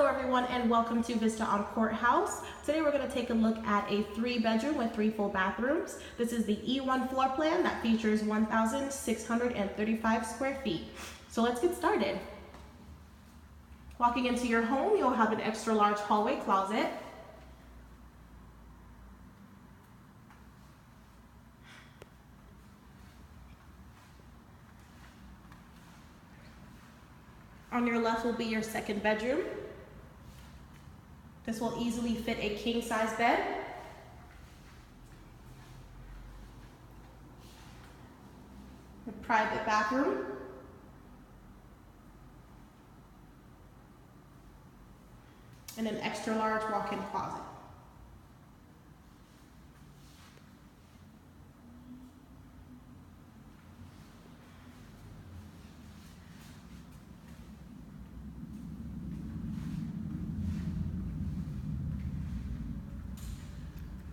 everyone, and welcome to Vista on Courthouse. Today we're going to take a look at a 3-bedroom with 3 full bathrooms. This is the E1 floor plan that features 1,635 square feet. So let's get started. Walking into your home, you'll have an extra large hallway closet. On your left will be your second bedroom. This will easily fit a king-size bed. A private bathroom. And an extra large walk-in closet.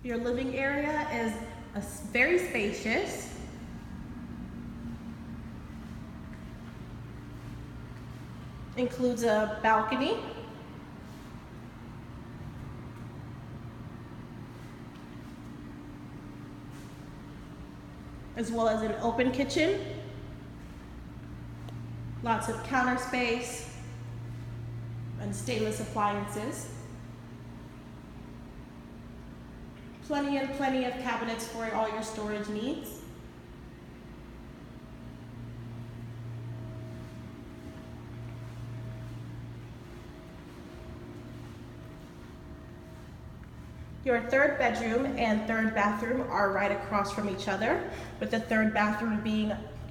Your living area is very spacious. Includes a balcony. As well as an open kitchen. Lots of counter space and stainless appliances. Plenty of cabinets for all your storage needs. Your third bedroom and third bathroom are right across from each other, with the third bathroom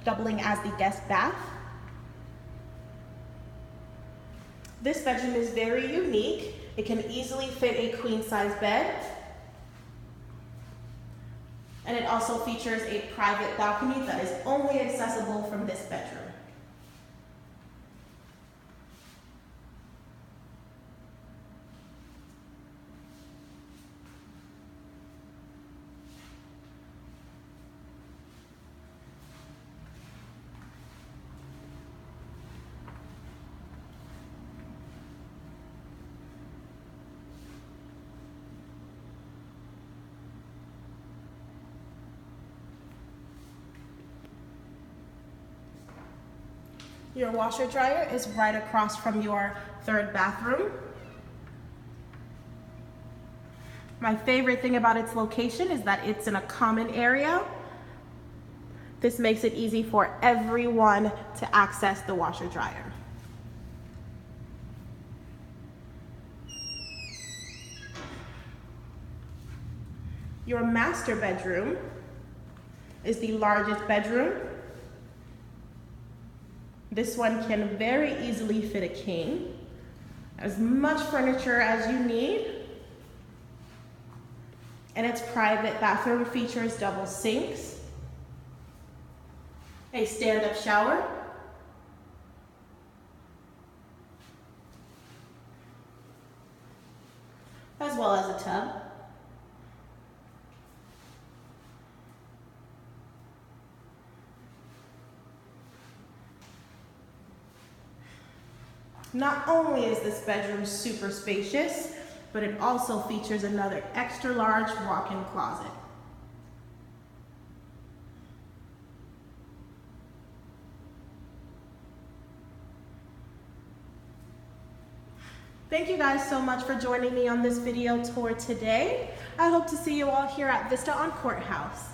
doubling as the guest bath. This bedroom is very unique. It can easily fit a queen-size bed. And it also features a private balcony that is only accessible from this bedroom. Your washer dryer is right across from your third bathroom. My favorite thing about its location is that it's in a common area. This makes it easy for everyone to access the washer dryer. Your master bedroom is the largest bedroom. This one can very easily fit a king. As much furniture as you need. And its private bathroom features double sinks, a stand-up shower, as well as a tub. Not only is this bedroom super spacious, but it also features another extra large walk-in closet. Thank you guys so much for joining me on this video tour today. I hope to see you all here at Vista on Courthouse.